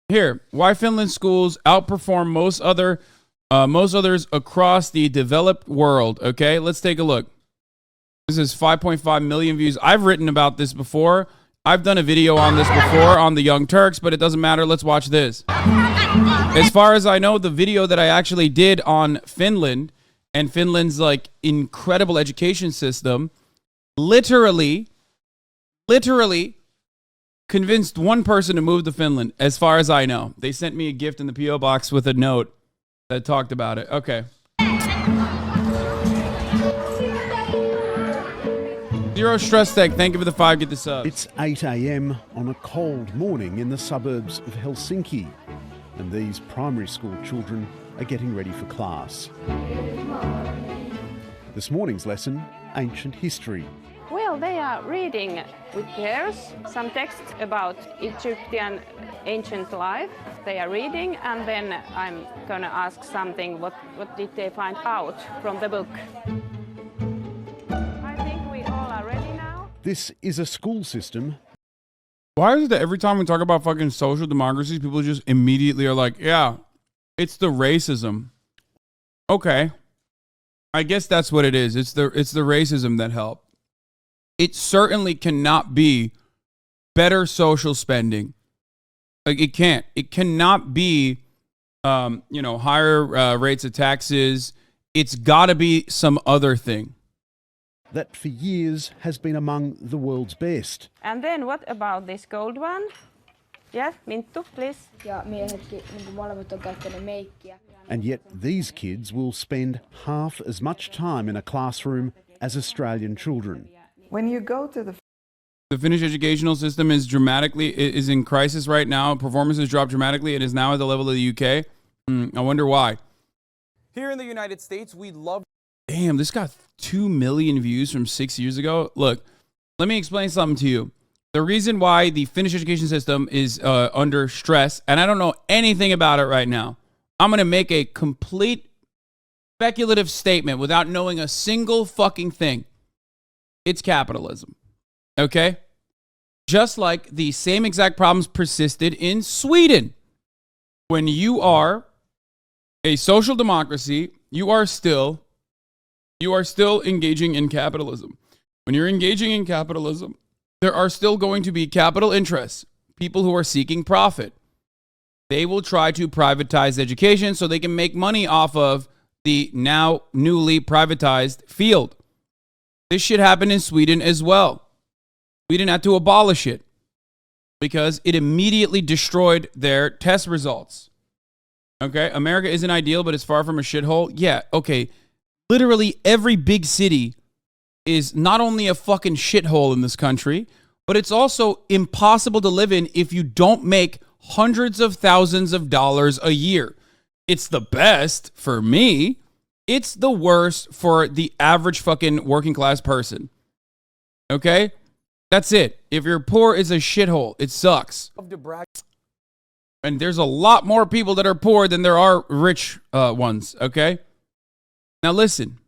Here, why Finland schools outperform most others across the developed world. Okay, let's take a look. This is 5.5 million views. I've written about this before. I've done a video on this before on the Young Turks, but it doesn't matter. Let's watch this. As far as I know, the video that I actually did on Finland and Finland's like incredible education system literally convinced one person to move to Finland, as far as I know. They sent me a gift in the P.O. box with a note that talked about it. Okay. Zero Stress Tech, thank you for the 5, get the sub. It's 8 a.m. on a cold morning in the suburbs of Helsinki, and these primary school children are getting ready for class. This morning's lesson, ancient history. Well, they are reading with pairs some text about Egyptian ancient life. They are reading, and then I'm going to ask something, what did they find out from the book? I think we all are ready now. This is a school system. Why is it that every time we talk about fucking social democracies, people just immediately are like, yeah, it's the racism. Okay. I guess that's what it is. It's the racism that helped. It certainly cannot be better social spending. Like it can't. It cannot be, higher rates of taxes. It's got to be some other thing. That for years has been among the world's best. And then what about this gold one? Yes, Minttu, please. Ja miehetkin molemmat on käyttänyt meikkiä. And yet these kids will spend half as much time in a classroom as Australian children. When you go to the Finnish educational system is in crisis right now. Performance has dropped dramatically. It is now at the level of the UK. I wonder why. Here in the United States, we love... Damn, this got 2 million views from 6 years ago. Look, let me explain something to you. The reason why the Finnish education system is under stress, and I don't know anything about it right now, I'm going to make a complete speculative statement without knowing a single fucking thing. It's capitalism. Okay? Just like the same exact problems persisted in Sweden. When you are a social democracy, you are still engaging in capitalism. When you're engaging in capitalism, there are still going to be capital interests, people who are seeking profit. They will try to privatize education so they can make money off of the now newly privatized field. This shit happened in Sweden as well. Sweden had to abolish it because it immediately destroyed their test results. Okay, America isn't ideal, but it's far from a shithole. Yeah, okay. Literally every big city is not only a fucking shithole in this country, but it's also impossible to live in if you don't make hundreds of thousands of dollars a year. It's the best for me. It's the worst for the average fucking working class person. Okay? That's it. If you're poor, it's a shithole. It sucks. And there's a lot more people that are poor than there are rich ones. Okay? Now listen.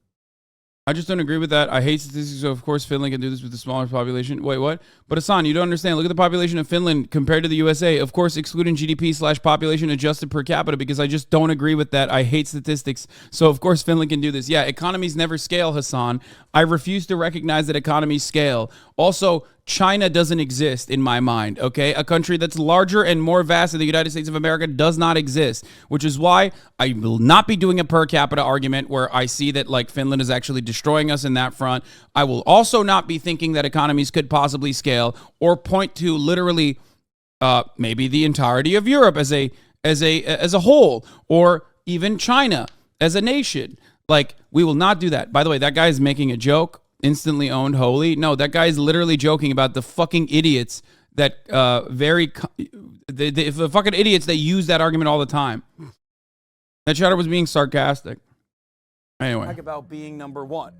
I just don't agree with that. I hate statistics, so of course Finland can do this with the smaller population. Wait, what? But Hasan, you don't understand. Look at the population of Finland compared to the USA. Of course, excluding GDP/population adjusted per capita, because I just don't agree with that. I hate statistics. So of course Finland can do this. Yeah, economies never scale, Hasan. I refuse to recognize that economies scale. Also, China doesn't exist in my mind, okay? A country that's larger and more vast than the United States of America does not exist, which is why I will not be doing a per capita argument where I see that like Finland is actually destroying us in that front. I will also not be thinking that economies could possibly scale or point to literally maybe the entirety of Europe as a whole, or even China as a nation. Like, we will not do that. By the way, that guy is making a joke. Instantly owned holy. No, that guy is literally joking about the fucking idiots that the fucking idiots that use that argument all the time. That chatter was being sarcastic. Anyway, talk about being number one.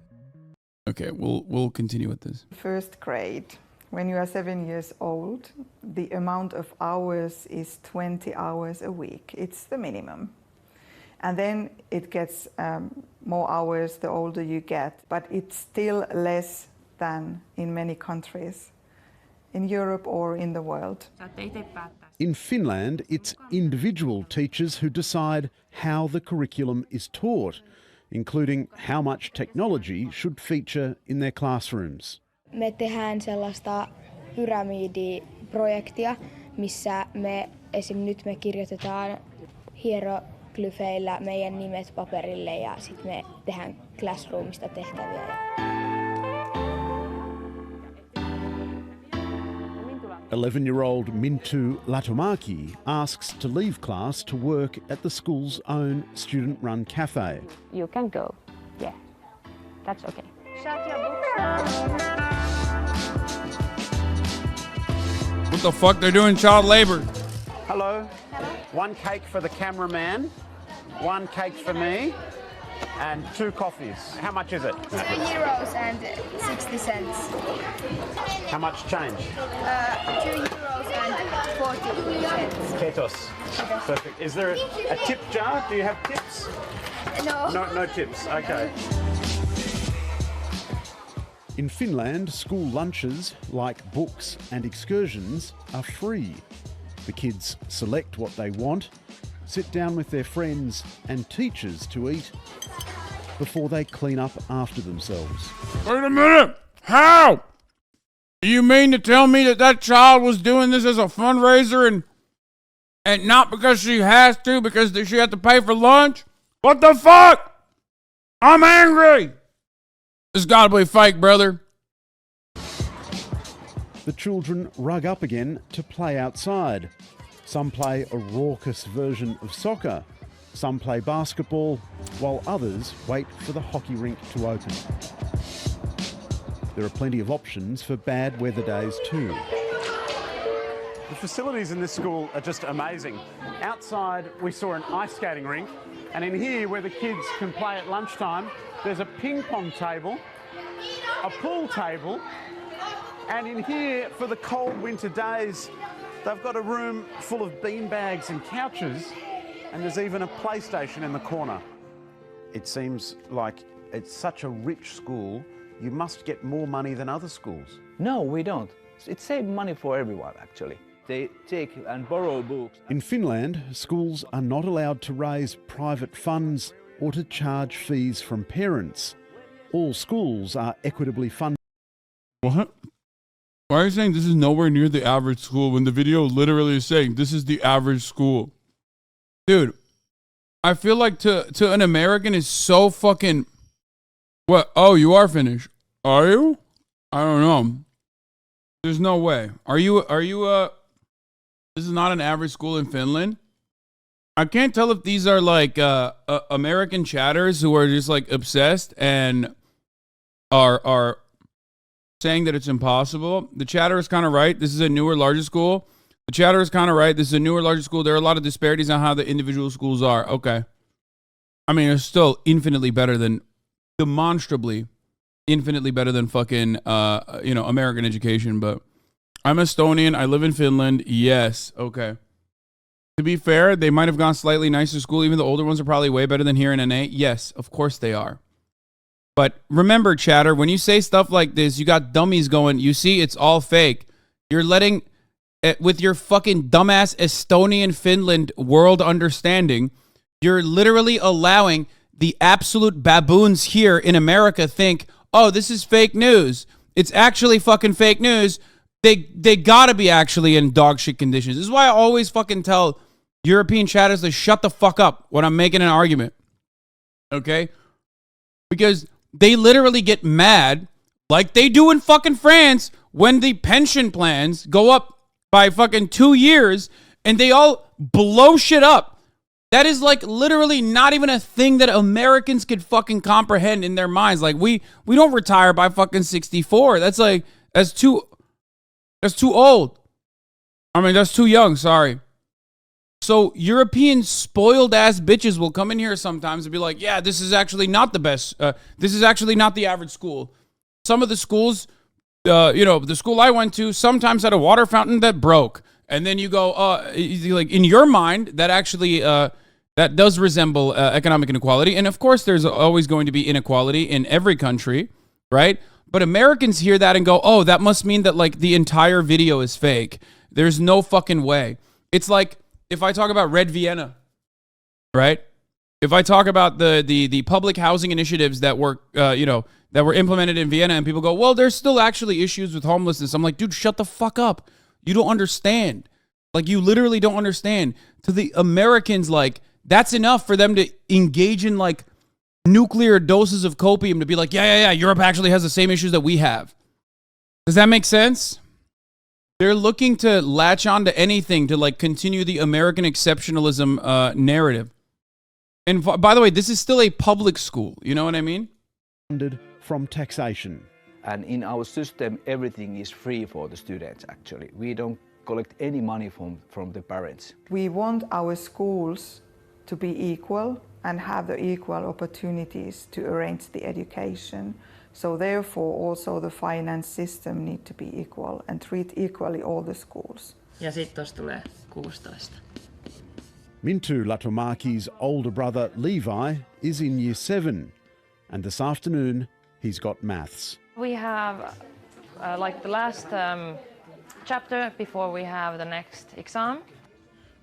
Okay, we'll continue with this. first grade, when you are 7 years old, the amount of hours is 20 hours a week. It's the minimum. And then it gets more hours the older you get, but it's still less than in many countries in Europe or in the world. In Finland, it's individual teachers who decide how the curriculum is taught, including how much technology should feature in their classrooms. Me tehdään sellaista pyramidiprojektia, missä nyt me kirjoitetaan hieroglyfeillä meidän nimet paperille ja sitten me tehdään classroomista tehtäviä. 11-year-old Mintu Latumaki asks to leave class to work at the school's own student-run cafe. You can go. Yeah, that's okay. Shut your books. What the fuck? They're doing child labor. Hello. One cake for the cameraman, one cake for me, and 2 coffees. How much is it? €2 and 60 cents. How much change? €2 and 40 cents. Ketos. Perfect. Is there a tip jar? Do you have tips? No tips. Okay. In Finland, school lunches, like books and excursions, are free. The kids select what they want, sit down with their friends and teachers to eat before they clean up after themselves. Wait a minute. How? Do you mean to tell me that child was doing this as a fundraiser and not because she has to, because she had to pay for lunch? What the fuck? I'm angry. This gotta be fake, brother. The children rug up again to play outside. Some play a raucous version of soccer. Some play basketball, while others wait for the hockey rink to open. There are plenty of options for bad weather days too. The facilities in this school are just amazing. Outside, we saw an ice skating rink, and in here, where the kids can play at lunchtime, there's a ping pong table, a pool table, and in here, for the cold winter days, they've got a room full of beanbags and couches, and there's even a PlayStation in the corner. It seems like it's such a rich school, you must get more money than other schools. No, we don't. It saves money for everyone, actually. They take and borrow books. In Finland, schools are not allowed to raise private funds or to charge fees from parents. All schools are equitably funded. What? Why are you saying this is nowhere near the average school when the video literally is saying this is the average school? Dude, I feel like to an American is so fucking... What? Oh, you are Finnish. Are you? I don't know. There's no way. Are you this is not an average school in Finland? I can't tell if these are like American chatters who are just like obsessed and are saying that it's impossible. The chatter is kind of right. This is a newer, larger school. The chatter is kind of right. This is a newer, larger school. There are a lot of disparities on how the individual schools are. Okay. I mean, it's still infinitely better than, demonstrably infinitely better than fucking, American education. But I'm Estonian. I live in Finland. Yes. Okay. To be fair, they might have gone slightly nicer school. Even the older ones are probably way better than here in NA. Yes, of course they are. But remember, chatter, when you say stuff like this, you got dummies going, you see, it's all fake. You're letting, with your fucking dumbass Estonian Finland world understanding, you're literally allowing the absolute baboons here in America think, oh, this is fake news. It's actually fucking fake news. They gotta be actually in dog shit conditions. This is why I always fucking tell European chatters to shut the fuck up when I'm making an argument. Okay? Because they literally get mad, like they do in fucking France, when the pension plans go up by fucking 2 years and they all blow shit up. That is like literally not even a thing that Americans could fucking comprehend in their minds. Like we don't retire by fucking 64. That's too old. I mean, that's too young, sorry. So European spoiled ass bitches will come in here sometimes and be like, yeah, this is actually not the best. This is actually not the average school. Some of the schools, the school I went to sometimes had a water fountain that broke. And then you go, like in your mind, that actually, that does resemble economic inequality. And of course, there's always going to be inequality in every country, right? But Americans hear that and go, oh, that must mean that like the entire video is fake. There's no fucking way. It's like if I talk about Red Vienna, right? If I talk about the public housing initiatives that were, that were implemented in Vienna, and people go, well, there's still actually issues with homelessness. I'm like, dude, shut the fuck up. You don't understand. Like, you literally don't understand. To the Americans, like, that's enough for them to engage in, like, nuclear doses of copium to be like, yeah, Europe actually has the same issues that we have. Does that make sense? They're looking to latch on to anything to, like, continue the American exceptionalism narrative. And by the way, this is still a public school. You know what I mean? Funded from taxation. And in our system, everything is free for the students, actually. We don't collect any money from the parents. We want our schools to be equal and have the equal opportunities to arrange the education. So therefore also the finance system need to be equal and treat equally all the schools. Ja sitten tuossa tulee 16. Mintu Latomaki's older brother Levi is in year 7, and this afternoon he's got maths. We have like the last chapter before we have the next exam.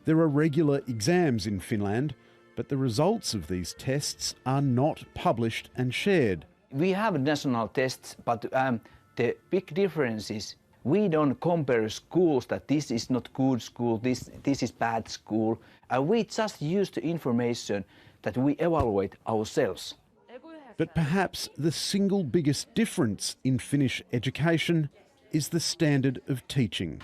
There are regular exams in Finland, but the results of these tests are not published and shared. We have national tests, but the big difference is we don't compare schools that this is not good school, this is bad school. We just use the information that we evaluate ourselves. But perhaps the single biggest difference in Finnish education is the standard of teaching.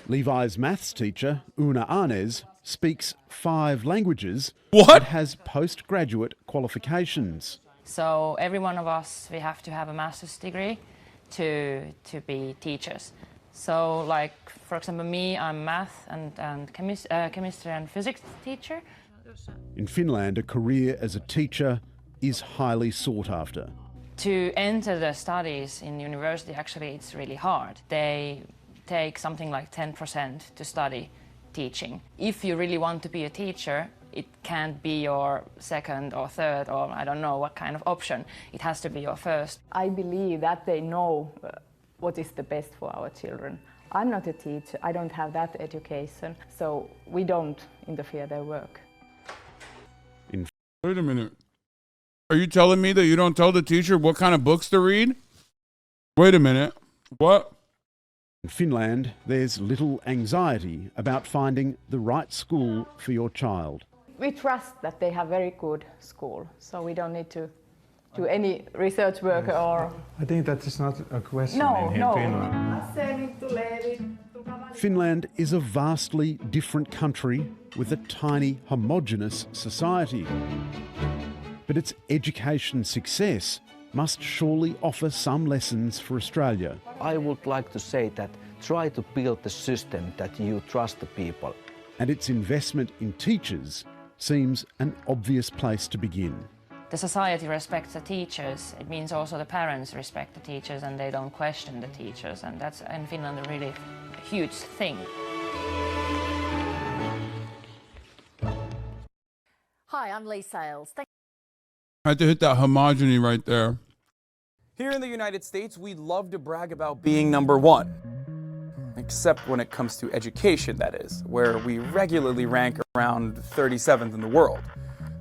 Levi's maths teacher, Una Arnes, speaks 5 languages but has postgraduate qualifications. So every one of us, we have to have a master's degree to be teachers. So like, for example, me, I'm math and chemistry and physics teacher. In Finland, a career as a teacher is highly sought after. To enter the studies in university, actually, it's really hard. They take something like 10% to study teaching. If you really want to be a teacher, it can't be your second or third or I don't know what kind of option. It has to be your first. I believe that they know what is the best for our children. I'm not a teacher, I don't have that education, so we don't interfere their work. Wait a minute. Are you telling me that you don't tell the teacher what kind of books to read? Wait a minute. What? In Finland, there's little anxiety about finding the right school for your child. We trust that they have very good school, so we don't need to do any research work or... I think that is not a question in Finland. Finland is a vastly different country with a tiny, homogenous society. But its education success must surely offer some lessons for Australia. I would like to say that try to build the system that you trust the people. And its investment in teachers seems an obvious place to begin. The society respects the teachers. It means also the parents respect the teachers and they don't question the teachers. And that's in Finland a really huge thing. Hi, I'm Lee Sales. I had to hit that homogeny right there. Here in the United States, we love to brag about being number 1. Except when it comes to education, that is, where we regularly rank around 37th in the world.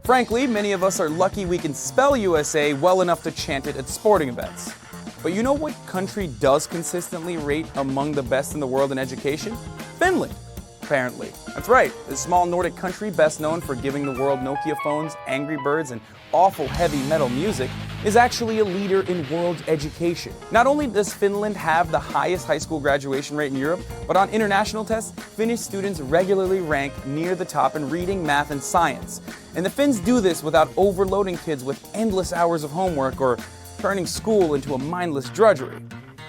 Frankly, many of us are lucky we can spell USA well enough to chant it at sporting events. But you know what country does consistently rate among the best in the world in education? Finland, apparently. That's right, this small Nordic country best known for giving the world Nokia phones, Angry Birds, and awful heavy metal music, is actually a leader in world education. Not only does Finland have the highest high school graduation rate in Europe, but on international tests, Finnish students regularly rank near the top in reading, math, and science. And the Finns do this without overloading kids with endless hours of homework or turning school into a mindless drudgery.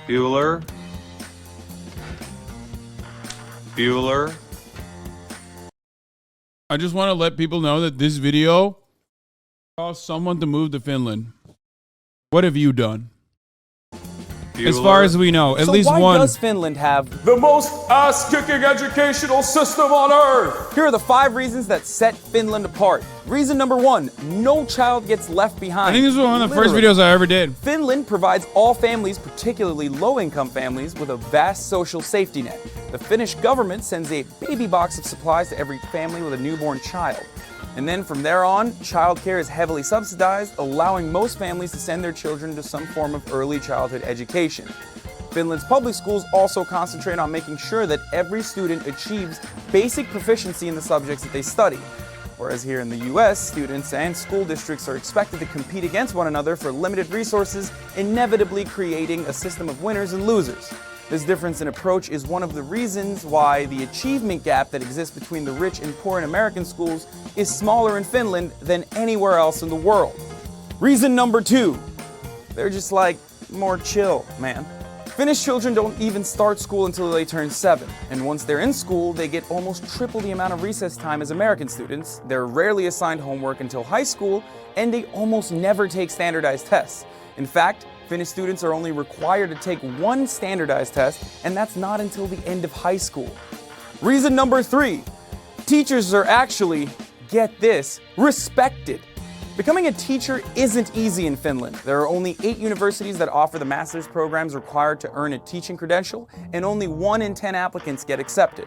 Bueller. Bueller. I just want to let people know that this video caused someone to move to Finland. What have you done? Bueller. As far as we know, at least why one. does Finland have the most ass-kicking educational system on earth? Here are the 5 reasons that set Finland apart. Reason number 1, no child gets left behind. I think this was one of the first videos I ever did. Finland provides all families, particularly low-income families, with a vast social safety net. The Finnish government sends a baby box of supplies to every family with a newborn child. And then from there on, childcare is heavily subsidized, allowing most families to send their children to some form of early childhood education. Finland's public schools also concentrate on making sure that every student achieves basic proficiency in the subjects that they study. Whereas here in the US, students and school districts are expected to compete against one another for limited resources, inevitably creating a system of winners and losers. This difference in approach is one of the reasons why the achievement gap that exists between the rich and poor in American schools is smaller in Finland than anywhere else in the world. Reason number 2, they're just like more chill, man. Finnish children don't even start school until they turn 7, and once they're in school, they get almost triple the amount of recess time as American students. They're rarely assigned homework until high school, and they almost never take standardized tests. In fact, Finnish students are only required to take one standardized test, and that's not until the end of high school. Reason number 3, teachers are actually, get this, respected. Becoming a teacher isn't easy in Finland. There are only 8 universities that offer the master's programs required to earn a teaching credential, and only 1 in 10 applicants get accepted.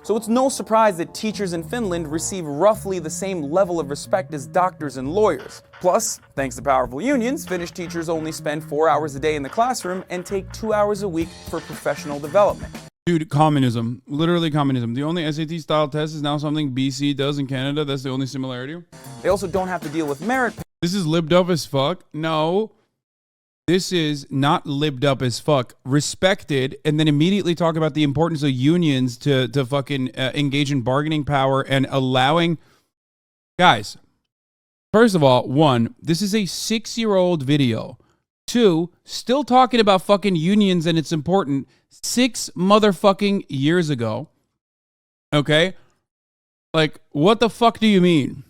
So it's no surprise that teachers in Finland receive roughly the same level of respect as doctors and lawyers. Plus, thanks to powerful unions, Finnish teachers only spend 4 hours a day in the classroom and take 2 hours a week for professional development. Dude, communism. Literally communism. The only SAT-style test is now something BC does in Canada. That's the only similarity. They also don't have to deal with merit. This is libbed up as fuck. No. This is not libbed up as fuck. Respected, and then immediately talk about the importance of unions to fucking engage in bargaining power and allowing... Guys, first of all, 1, this is a 6-year-old video. 2, still talking about fucking unions and it's important 6 motherfucking years ago. Okay? Like, what the fuck do you mean?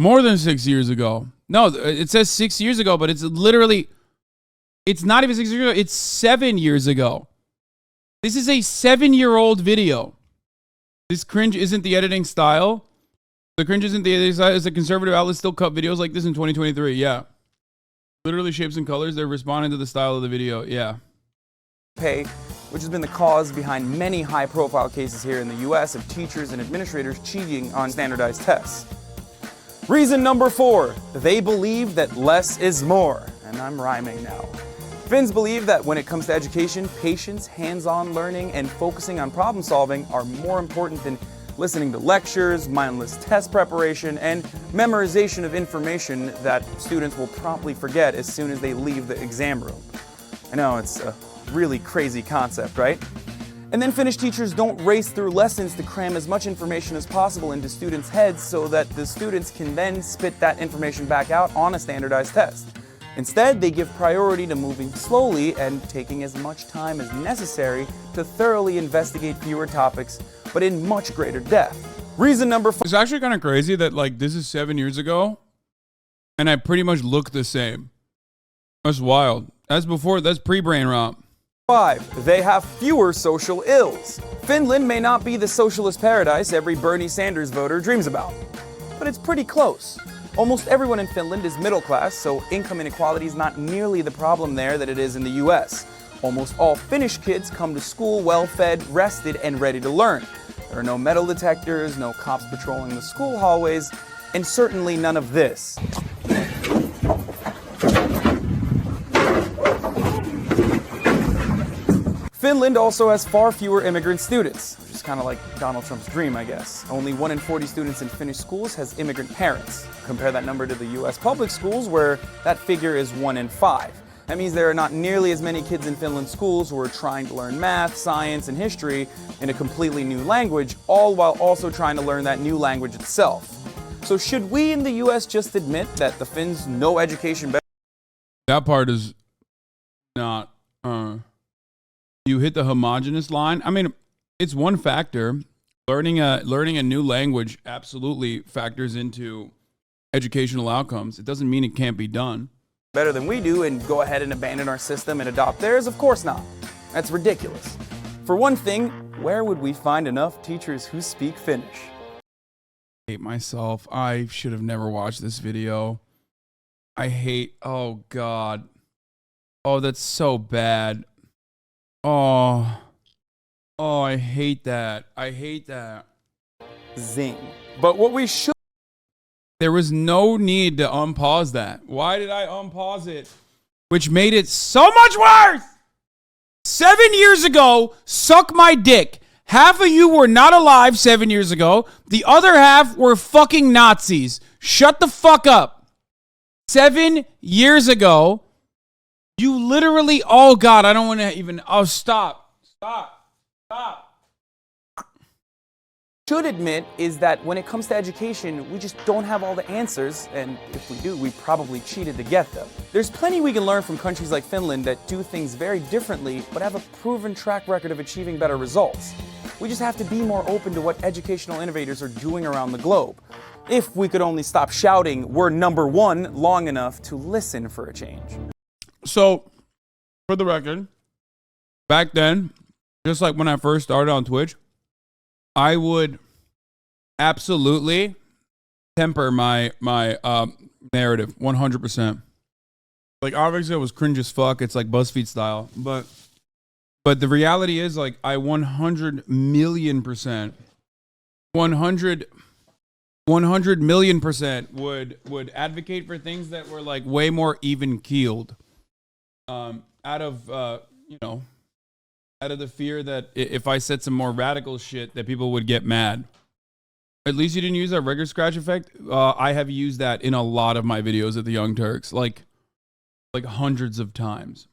More than 6 years ago. No, it says 6 years ago, but it's literally... It's not even 6 years ago. It's 7 years ago. This is a 7-year-old video. This cringe isn't the editing style. The cringe isn't the editing style. It's a conservative outlet still cut videos like this in 2023. Yeah. Literally shapes and colors. They're responding to the style of the video. Yeah. Pay, which has been the cause behind many high-profile cases here in the US of teachers and administrators cheating on standardized tests. Reason number 4, they believe that less is more. And I'm rhyming now. Finns believe that when it comes to education, patience, hands-on learning, and focusing on problem solving are more important than listening to lectures, mindless test preparation, and memorization of information that students will promptly forget as soon as they leave the exam room. I know, it's a really crazy concept, right? And then Finnish teachers don't race through lessons to cram as much information as possible into students' heads so that the students can then spit that information back out on a standardized test. Instead, they give priority to moving slowly and taking as much time as necessary to thoroughly investigate fewer topics, but in much greater depth. Reason number 4. It's actually kind of crazy that, like, this is 7 years ago, and I pretty much look the same. That's wild. That's before, that's pre-brain rot. 5. They have fewer social ills. Finland may not be the socialist paradise every Bernie Sanders voter dreams about, but it's pretty close. Almost everyone in Finland is middle class, so income inequality is not nearly the problem there that it is in the US. Almost all Finnish kids come to school well-fed, rested, and ready to learn. There are no metal detectors, no cops patrolling the school hallways, and certainly none of this. Finland also has far fewer immigrant students, which is kind of like Donald Trump's dream, I guess. Only 1 in 40 students in Finnish schools has immigrant parents. Compare that number to the US public schools, where that figure is 1 in 5. That means there are not nearly as many kids in Finland schools who are trying to learn math, science, and history in a completely new language, all while also trying to learn that new language itself. So should we in the US just admit that the Finns know education better? That part is not... You hit the homogenous line. I mean, it's one factor. Learning a new language absolutely factors into educational outcomes. It doesn't mean it can't be done. Better than we do and go ahead and abandon our system and adopt theirs? Of course not. That's ridiculous. For one thing, where would we find enough teachers who speak Finnish? I hate myself. I should have never watched this video. Oh God. Oh, that's so bad. Oh. Oh, I hate that. I hate that. Zing. But what we should... There was no need to unpause that. Why did I unpause it? Which made it so much worse! 7 years ago, suck my dick. Half of you were not alive 7 years ago. The other half were fucking Nazis. Shut the fuck up. 7 years ago, you literally... Oh, God, I don't want to even... Oh, stop. Should admit is that when it comes to education, we just don't have all the answers, and if we do, we probably cheated to get them. There's plenty we can learn from countries like Finland that do things very differently, but have a proven track record of achieving better results. We just have to be more open to what educational innovators are doing around the globe. If we could only stop shouting, "We're number one," long enough to listen for a change. So, for the record, back then, just like when I first started on Twitch, I would absolutely temper my narrative 100%. Like, obviously it was cringe as fuck. It's like BuzzFeed style, but the reality is, like, I 100 million percent would advocate for things that were like way more even keeled, out of out of the fear that if I said some more radical shit that people would get mad. At least you didn't use that record scratch effect. I have used that in a lot of my videos at the Young Turks, like hundreds of times.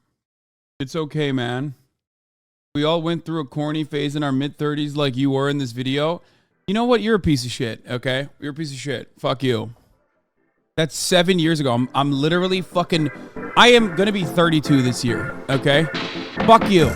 It's okay, man. We all went through a corny phase in our mid-30s like you were in this video. You know what? You're a piece of shit, okay? You're a piece of shit. Fuck you. That's 7 years ago. I'm literally fucking... I am gonna be 32 this year, okay? Fuck you.